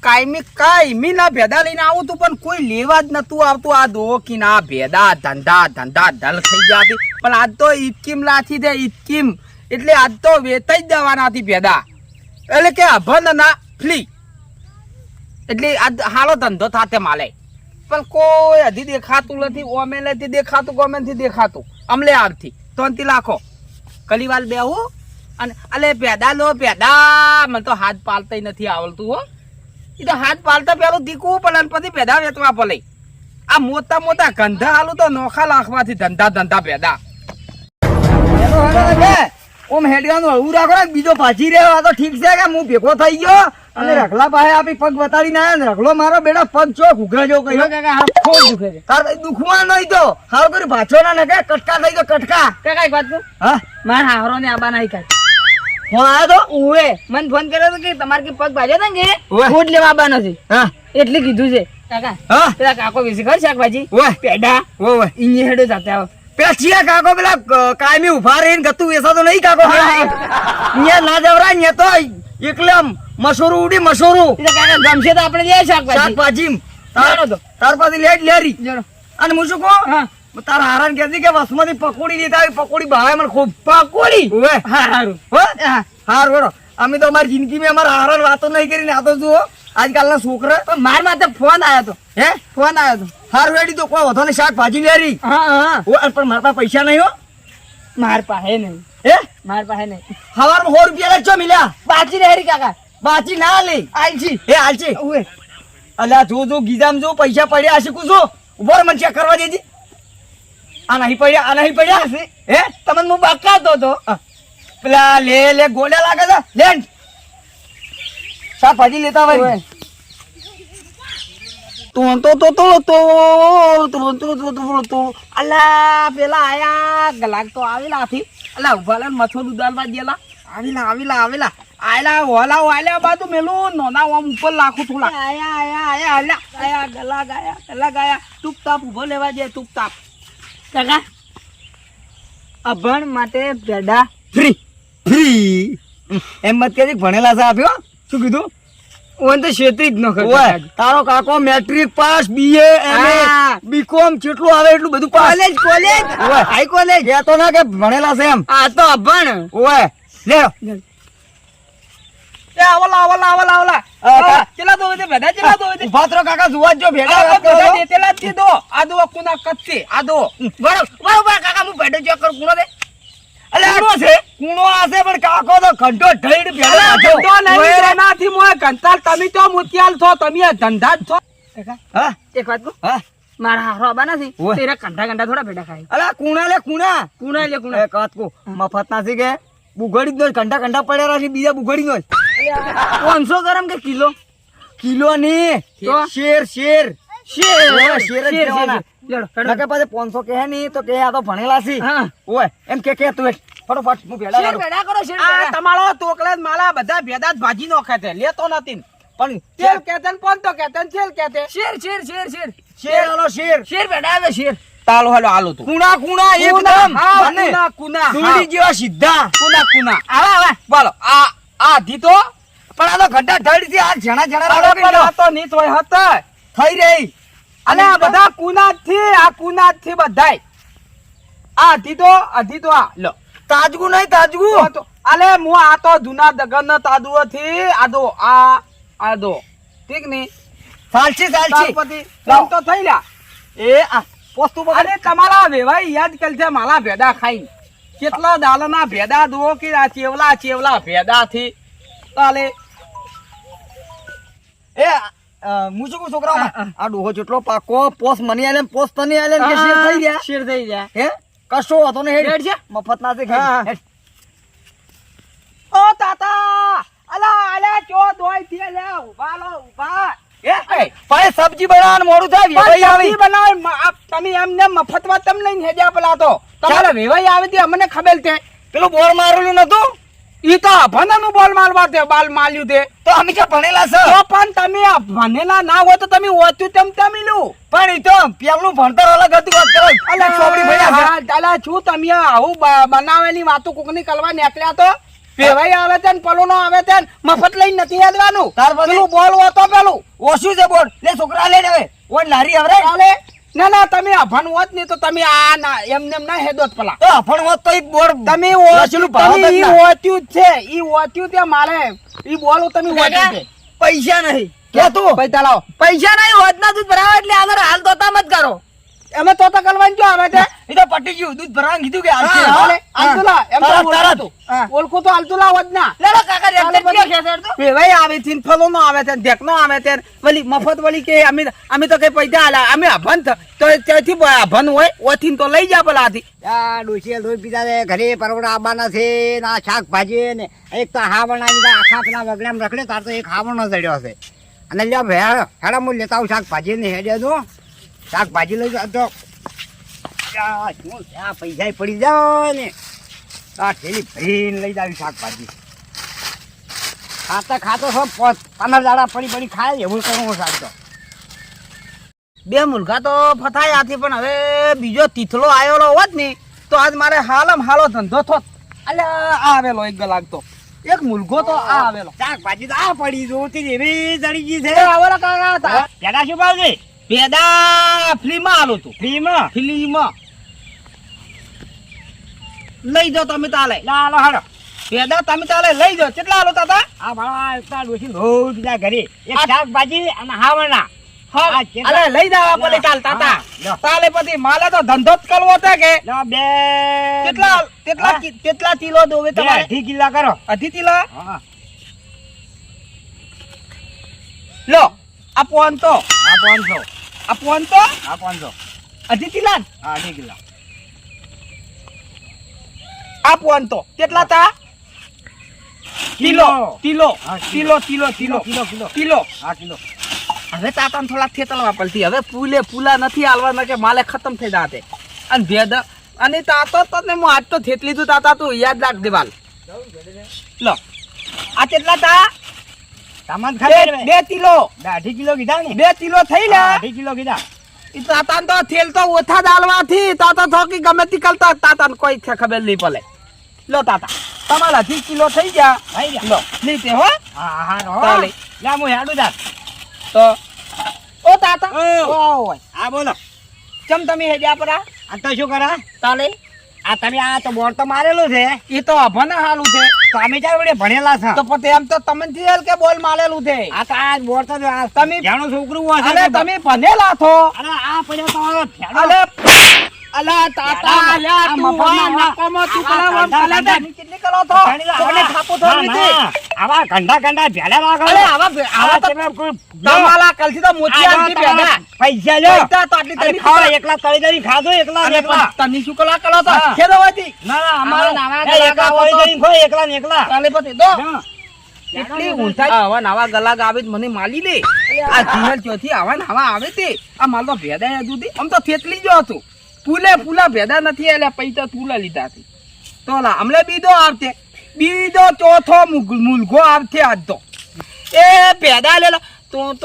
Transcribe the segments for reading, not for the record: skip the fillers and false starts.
કાયમી ના ભેદા લઈને આવું તું પણ કોઈ લેવા જ નતું આવતું. આ દો કે ના ભેદા ધંધા ઢલ થઈ જતી. પણ આજ તો ઇટકીમ લાથી દે ઇટકીમ એટલે આજ તો વેચાઈ જ દેવાના હતી ભેદા. એટલે કે અભન ના ફ્લી એટલે આજ હાલો ધંધો થાતે માલે. પણ કોઈ હજી દેખાતું નથી. ઓમે નથી દેખાતું, ગમે નથી દેખાતું. અમલે આવતી તો લાખો કલીવાલ બેહું અને અલે પેદા લો પેદા. મને તો હાથ પાલતા નથી આવડતું હો. એ તો હાથ પાલતા પેલું દીકવું પડે પછી પેદા વેચવા પડે. આ મોટા મોટા ગંધા હાલું તો નોખા લાખવાથી ધંધા પેદા. ઓમ હેડવાનું હળવું રાખો ને, બીજો પાછી રહ્યો. આ તો ઠીક છે કે હું ભેગો થઈ ગયો અને રખલા પાસે આપી પગ બતાડીને આવ્યા ને રખલો મારો બેટા પગ ચો ઘૂઘરા જેવો કર્યો. તાર દુખવા નહીં તો હાલ કરી પાછો ના ને કે કટકા થઈ ગયો કટકા. કાકા એક વાત કહું, હા મારા હારો ને આબા નહીં કાઢ ફોન આવ્યો તો ઉવે મને ફોન કર્યો હતો કે તમારે કે પગ ભાજ્યો હતો ને ઉવે. ફૂટ લેવા આવવાનો છે હા એટલે કીધું છે. કાકા હા પેલા કાકો વિશે ખબર શાકભાજી ઓય પેડા ઓય ઇન્જે હેડો જાતે આવો. પેલા છીએ કાકો પેલા કાયમી ઉભા રહીને ગતું વેસાતો નહીં કાકો. અહીંયા ના જવરાય ને તો એકલમ મસોરું ઉડી મસોરું એ તો કાકા ગમશે તો આપણે લઈએ શાકભાજી. શાકભાજી જાણો તો. તાર પાસે લેટ લેરી. જરો. અને હું શું કહું હા તારા હારાને કહેતી કે વસમાંથી પકોડી લીધા આવી પકોડી ભાવે મને ખૂબ પકોડી ઓવે હા હારું હો હા હાર વડો અમે તો અમારી જિંદગીમાં અમારા હારાને વાતો નહીં કરીને આ તો જુઓ આજકાલના છોકરા પણ માર માથે ફોન આવ્યો તો. હે ફોન આવ્યો તો. હાર વેડી તો કોઈ વધો ને શાકભાજી લેરી હા હા ઓ પણ મારા પાસે પૈસા નહીં હો માર પાસે નહીં, હે માર પાસે નહીં. સવારમાં 100 રૂપિયા લેજો મિલ્યા બાજી રહી કાકા બાચી ના લે આલજી હે હાલશે ઉવે અલ્યા જો ગીજામ જો પૈસા પડ્યા હશે કુછો ઉભો મને ચેક કરવા દેજી આ નહીં પડ્યા હશે હે તમને હું બકાતો તો પેલા લે ગોળ્યા લાગે છે લે શાકભાજી લેતા હોય અલા પેલા આયા ગલાક તો આવેલા થી. અલા ઉભા લે મથો દુદાલવા દેલા આવેલા આયલા ઓલા વાલ્યા બાજુ મેલું નોના ઓમ ઉપર લાખું થોડા આયા ગલા ગયા ટૂપ તાપ ઉભો લેવા જાય ટૂપ તાપ. કાકા અભણ માટે પેડા ફ્રી એમ મત કે ભણેલા છે આપ્યો શું કીધું ઓન તો છેતરી જ ન ઓય કરે. તારો કાકો મેટ્રિક પાસ બીએ એમએ હા. બીકોમ કેટલું આવે એટલું બધું પાસ કોલેજ ઓય હાઈ કોલેજ કે તો ના કે ભણેલા છે એમ આ તો અભણ. ઓય લે એ આવલા ચલા દો દે બધા ચલા દો દે ઉભા થરો કાકા જોવા જો ભેગા આ વાત કરો બધા દેતેલા જ દો આ દો કુના કચ્ચે આ દો બરોબર કાકા હું બેઠો ચેક કરું કુણો દે. અલે કૂણો છે કૂણો આશે પણ કાકો તો ઘંટો ઢઈડ ભેગો ધંધો નહીં એનાથી મોય કંટાળ. તમે તો મુતિયાલ છો, તમે આ ધંધા જ છો. કાકા હા એક વાત કહું, હા મારા હારો આબા નથી ઓય. તેરા કંઠા થોડા ભેડા ખાય. અલે કૂણા લે કૂણા કુણા લે કુણા એ કાતકો મફત નાસી કે બુઘડી નો ઘંટા પડ્યા રાખી બીજા બુઘડી નો 500 ગ્રામ કે કિલો ની તો? શેર શેર શેર જ લેવાના. નકે પછી 500 કહે ની તો કે આ તો ભણેલા છે હા. ઓય એમ કે તું હેઠ ફટોફટ હું ભેડા શેર લાડું. ભેડા કરો શેર આ ભેડા. તમારો તોકલા માલા બધા ભેદા જ ભાજી નોખે છે. લેતો નથી પણ તેલ કેતે ને પંતો કેતે ને તેલ કેતે. શેર શેર આલો શેર શેર ભેડા આવે શેર. તાલો હાલો આલો તું કુણા કુણા એકદમ હા, અને કુના દૂડી જેવા સીધા કુના આવા બોલો આ ધીતો પણ આ તો ઘંટા ઢળ થી આ જણા જણા અરે લાડો પણ આ તો નીત હોય હતા. થઈ રહી અને આ બધા કુના જ થી બધાય આ ધીતો આ લો તાજગુ નહીં તાજગુ અલે હું આ તો જૂના દગન તાદુ થી આદો ઠીક ની સાલસી તારપતિ ત્રણ તો થઈ લ્યા. એ આ પોસ્તુ અરે તમારા વેવાઈ યાદ કર છે માલા ભેડા ખાઈ કેટલા દાલના ભેડા દો કે આ ચેવલા ભેડા થી તાલે એ હું શું કહું છોકરા આ ડોહો જેટલો પાકો પોસ મની આલે પોસ તની આલે કે શેર થઈ ગયા શેર થઈ જાય. હે કશો હતો ને હેડ હેડ છે? મફત ના છે હા. હેડ. ઓ તાતા અલા ચો દોય થી લે ઉભા એ પાએ સબ્જી બનાવવાનું મોડું થાય વેવાઈ આવી સબ્જી બનાવે તમે એમને મફતમાં તમ લઈને હેજા પેલા તો તમારા વેવાઈ આવે તે અમને ખબર છે. પેલું બોર મારેલું નતું ઈ તો ભણાનું બોલ મારવા તે બાલ માલ્યું તે તો અમે ક્યાં ભણેલા છે તો પણ તમે આ ભણેલા ના હોય તો તમે ઓછું તેમ લ્યું. પણ ઈ તો પેલું ભણતર અલગ હતું વાત કરો અલગ ચોપડી ભણ્યા છે અલા છું તમે આવું બનાવેલી વાતો કોકની કરવા નીકળ્યા તો પેવાઈ આવે છે ને પેલું નો આવે છે ને મફત લઈને નથી હેડવાનું. તાર પછી? પેલું બોલ હોતો પેલું ઓછું છે બોલ લે છોકરા લે હવે ઓય લારી હવે ચાલે. ના તમે અભણ હોત ને તો તમે આ ના એમને એમ ના હેદોત પેલા. તો અફણ હોત તો ઈ બોર્ડ તમે લસલું ભાવ જ ઈ ના. ઓટ્યું જ છે. ઈ ઓટ્યું તે મારે ઈ બોલું તમે ઓટ્યું છે. પૈસા નહીં કે તું પૈસા લાવો. પૈસા નહીં હોત ના દૂધ ભરાવા એટલે આગળ હાલ તો તામ જ કરો એમાં તો કરવાનું જો આવે છે. એ તો પટી ગયું દૂધ ભરાવાનું કીધું કે હાલશે. હા, હાલે. આલતુલા, એમ તો તરત, ઓળખું તરત. તું. હા. ઓળખું તો આલતુલા હોત ના. લે લે કાકા રે ચાલે એટલે પછી. કે છે તો પેવાઈ આવે છે ને ફલો નો આવે છે ને ઢેક નો આવે છે ને વળી મફત વળી કે અમે તો કઈ પૈસા આલ્યા અમે અભન તો ત્યાંથી અભન હોય ઓથી તો લઈ જા પેલા આથી. આ ડોશીએ લોહી પીધા છે ઘરે પરવડા આવવાના છે ને આ શાકભાજી ને એક તો હાવણ આવી ગયા આખા પેલા વગડામ રખડે તાર તો એક હાવણ ચડ્યો છે અને લ્યો હેડા હું લેતા આવું શાકભાજી ને હેડે દો શાકભાજી લઈ જાઓ તો શું છે આ પૈસા પડી જાવ ને આ ઠેલી ભરીને લઈ જાવી શાકભાજી ખાતા ખાતો છો 15 દાડા પડી ખાય એવું કરવું શાક તો બે મુલકા તો ફથાયા હતી પણ હવે બીજો તીથલો આવેલો હોત ને તો આજ મારે હાલમ હાલો ધંધો થોત. અલ્યા આ આવેલો એક ગલાક તો એક મુલગો તો આ આવેલો. શાકભાજી તો આ પડી જોતી એવી જડી ગઈ છે એ આવેલા કાકા હતા. પેલા શું ભાવ છે પેદા ફ્રીમાં આલું તું. ફ્રીમાં ફ્રીમાં લઈ જાઓ તમે તાલે. લાલો હાડો પેદા તમે તાલે લઈ જાઓ. કેટલા આલો તાતા? આ ભાડા એકતા ડોસી રોજ બીજા ઘરે એક શાકભાજી અને હાવણા હા, આ કેટલા? અલે લઈ જાવ પેલે ચાલ તાતા. હા, લ્યો. તાલે પછી માલે તો ધંધો જ કરવો છે કે લો બે કેટલા કિલો દોવે બે તમારે? 2.5 કિલા કરો અઢી કિલો હા લો. આ પોન તો આ 500 આ પોન તો આ 500 અઢી કિલા ને? હા 2 કિલા આ પોન તો કેટલા તા? કિલો કિલો હા, kilo kilo kilo kilo kilo kilo. હા કિલો હવે તાતાને થોડા થેતલવા પડતી. હવે પૂલા નથી આલવાના કે માલે ખતમ થઈ જાતે. અને ભેદ અને તાતો તને હું આજ તો થેત લીધું તાતા તું યાદ રાખ દેવાલ. લો આ કેટલા તા? સામાન ખાતે 2 કિલો 2.5 કિલો કીધા ને 2 કિલો થઈ લે. 2.5 કિલો કીધા ઈ તાતાને તો થેલ તો ઓછા દાલવાથી તાતા થોકી ગમે તી કરતા તાતાને કોઈ ખબર નહીં પડે. લો તાતા તમારા 2 કિલો થઈ ગયા. થઈ ગયા લો લીધે હો. હા હા રો ચાલે. લા હું હેડું જા તો ઓ તાતા ઓ. ઓય આ બોલો ચમ તમે હેડ્યા પરા આ તો શું કરા તાલે આ તમે આ તો બોર્ડ તો મારેલું છે એ તો અભને હાલું છે. તો અમે ચાર વડે ભણેલા છે તો પછી એમ તો તમે થયેલ કે બોલ મારેલું છે. આ તો આ બોર્ડ તો આ તમે- જાણો છોકરું હશે અલે તો- તમે ભણેલા છો. અરે આ પડ્યો તો આ ફેડો. અલે અલા તાતા આ અલ્યા તું મફતના આ નકોમાં તું પેલા આમ ગંડા કલા ગંડા. દે. કેટલી કરો તો કોને થાપો ના, થોડી ના. દીધી. આવા ગંડા ગંડા ભેડા રાખો અલે આવા તો તમારા કલથી તો મોતિયાની પેદા. પૈસા લ્યો પૈસા તો આટલી અરે તની ખાવા એકલા તળી તળી ખાધો એકલા ને અરે એકલા પણ તની શું કલા કરો તો હા. ખેદો હોતી. ના ના અમારે આવા એ એકલા ગલાગ આવો તળી તો- તળી ખોય એકલા ને એકલા તાલે પછી દો હા. એટલી ઊંચાઈ આવા નવા ગલાગ આવે જ મને માલી લે. આ જીનલ ચોથી આવા નવા આવે તે આ માલ તો ભેદા હજુ થી આમ તો થેતલી જો હતું. પુલા ભેદા નથી એટલે પૈસા પુલા લીધા હતી. તો લા હમણે બીજો ચોથો મુલગો આવતે આજ તો એ ભેદા લેલા તું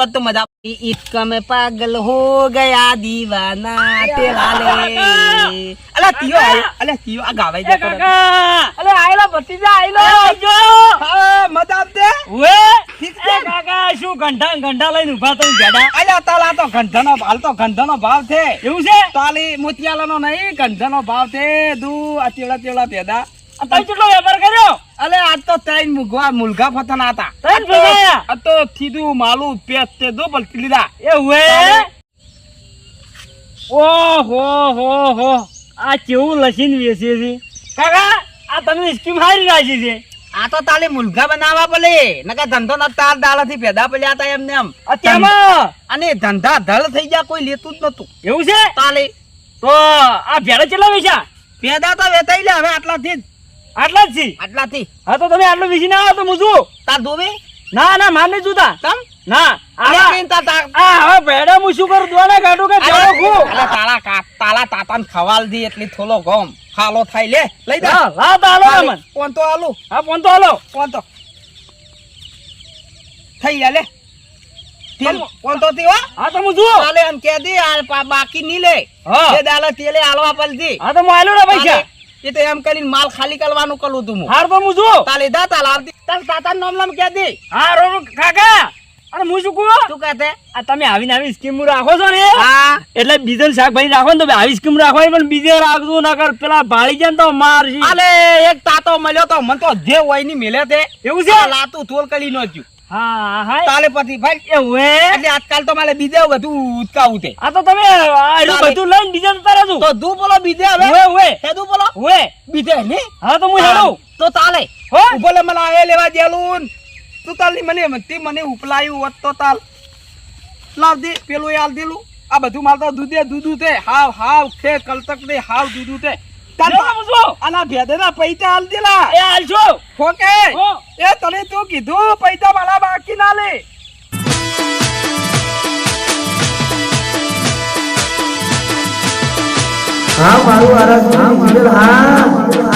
આ તો મજા. ઇશ્ક में पागल हो गया दीवाना तेरा લે. અલા તીયો આયો. અલા તીયો આ ગાવાઈ દે. અલે આયલો ભતીજા આયલો. હા મજા આવતે. ઠીક છે. કાકા શું ઘંટા ઘંટા લઈને ઉભા થઈ ભેડા અલ્યા તાલા તો ગંધાનો ભાવ છે. એવું છે તાલી મોતિયાલાનો નહીં ગંધાનો ભાવ છે. દુ આ તેવડા ભેદા. તમે કેટલો વેપાર કર્યો અલે આજ તો ત્રણ મુલગા ફતના હતા. ત્રણ ભેગા? આ તો સીધું માલું પેટ તે દો બલકી લીધા. એવું હે ઓહો આ કેવું લસીન વેચે છે કાકા આ તમે સ્કીમ હારી રાખી છે આ તો તાલી મુલગા બનાવવા પડે નકર ધંધો ના તાર દાલાથી પેદા પડ્યા હતા એમને એમ. અત્યારમાં અને ધંધા ધળ થઈ ગયા કોઈ લેતું જ નતું. એવું છે તાલી તો આ ભેડા કેટલા વેચ્યા પેદા તો વેચાઈ લે હવે આટલાથી જ. આટલા જ છે આટલાથી હા તો તમે આટલું વેચી ના આવો તો હું શું તાર ધોવે ના ના માર નહીં જોતા તમ ના અરે આ કેમ તાર હવે ભેડા હું શું કરું દોડા કાઢું કે ભેડો ખું તાલા તાતાને ખવાલ દી એટલી થોલો ગોમ ખાલો થાય લે લઈ જા. હા હા તો હાલો ને મન કોણ તો આલુ હા ફોન તો હાલો કોણ તો થઈ ગયા લે તેલ તમ- કોણ તો તી હો હા તો હું શું તાલે એમ કે દી આ બાકી ની લે હા જે દાલા તેલે આલવા પડતી. હા તો હું આલ્યો ને પૈસા એ તો એમ કરીને માલ ખાલી કરવાનું કરું તું હાર તો હું છું તાલે દા તાલ આવતી તાલ તાતા નામ નામ કે દે હા રો કાકા અને હું શું કહું તું કહેતે આ તમે આવી સ્કીમ રાખો છો ને હા એટલે બીજો શાકભાજી રાખો ને તો આવી સ્કીમ રાખવાની પણ બીજે રાખજો ના કર પેલા ભાળી જાય ને તો મારજી અલે એક તાતો મળ્યો તો મન તો જે હોય ની મિલે તે એવું છે લાતું થોલ કરી નો જ્યું હા હા તાલે પછી ભાઈ એવું હે એટલે આજકાલ તો મારે બીજે બધું ઉચકાવું તે આ તો તમે આડું બધું લઈને બીજે જતા રહેજો તો દુ બોલો બીજે હવે ઓએ ઓએ તે દુ બોલો ઓએ બીજે ને હા તો હું હેડું તો તાલે હો ઉભો લે મને આ લેવા દેલું તું તાલ ની મને ઉપલાયું હોત તો તાલ લાવ દે પેલું એ આલ દેલું આ બધું માલ તો દૂધે તે હાવ ખે કલતક દે હાવ દૂધું તે તાલ આના ભેદના પૈસા આલ દેલા એ આલજો ઓકે હો એ તને તું કીધું પૈસા મારા બાકી ના લે હા મારું આરસ હા